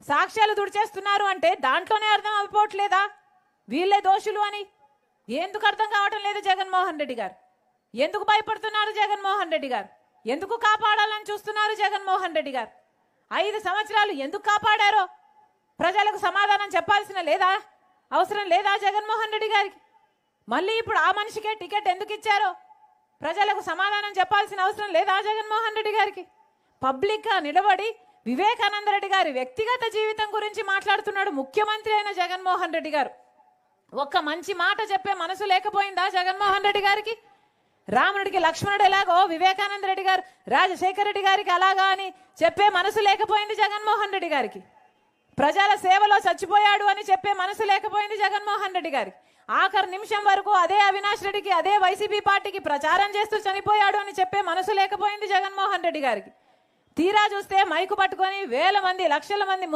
సాక్ష్యాలు దుడిచేస్తున్నారు అంటే దాంట్లోనే అర్థం అయిపోవట్లేదా వీళ్ళే దోషులు అని? ఎందుకు అర్థం కావటం లేదు జగన్మోహన్ రెడ్డి గారు? ఎందుకు భయపడుతున్నారు జగన్మోహన్ రెడ్డి గారు? ఎందుకు కాపాడాలని చూస్తున్నారు జగన్మోహన్ రెడ్డి గారు? 5 సంవత్సరాలు ఎందుకు కాపాడారో ప్రజలకు సమాధానం చెప్పాల్సిన లేదా అవసరం లేదా జగన్మోహన్ రెడ్డి గారికి? మళ్ళీ ఇప్పుడు ఆ మనిషికే టికెట్ ఎందుకు ఇచ్చారో ప్రజలకు సమాధానం చెప్పాల్సిన అవసరం లేదా జగన్మోహన్ రెడ్డి గారికి? పబ్లిక్గా నిలబడి వివేకానంద రెడ్డి గారి వ్యక్తిగత జీవితం గురించి మాట్లాడుతున్నాడు ముఖ్యమంత్రి అయిన జగన్మోహన్ రెడ్డి గారు. ఒక్క మంచి మాట చెప్పే మనసు లేకపోయిందా జగన్మోహన్ రెడ్డి గారికి? రాముడికి లక్ష్మణుడు ఎలాగో వివేకానంద రెడ్డి గారు రాజశేఖర రెడ్డి గారికి అలాగా అని చెప్పే మనసు లేకపోయింది జగన్మోహన్ రెడ్డి గారికి. ప్రజల సేవలో చచ్చిపోయాడు అని చెప్పే మనసు లేకపోయింది జగన్మోహన్ రెడ్డి గారికి. ఆఖరి నిమిషం వరకు అదే అవినాష్ రెడ్డికి అదే వైసీపీ పార్టీకి ప్రచారం చేస్తూ చనిపోయాడు అని చెప్పే మనసు లేకపోయింది జగన్మోహన్ రెడ్డి గారికి. తీరా చూస్తే మైకు పట్టుకొని వేల మంది లక్షల మంది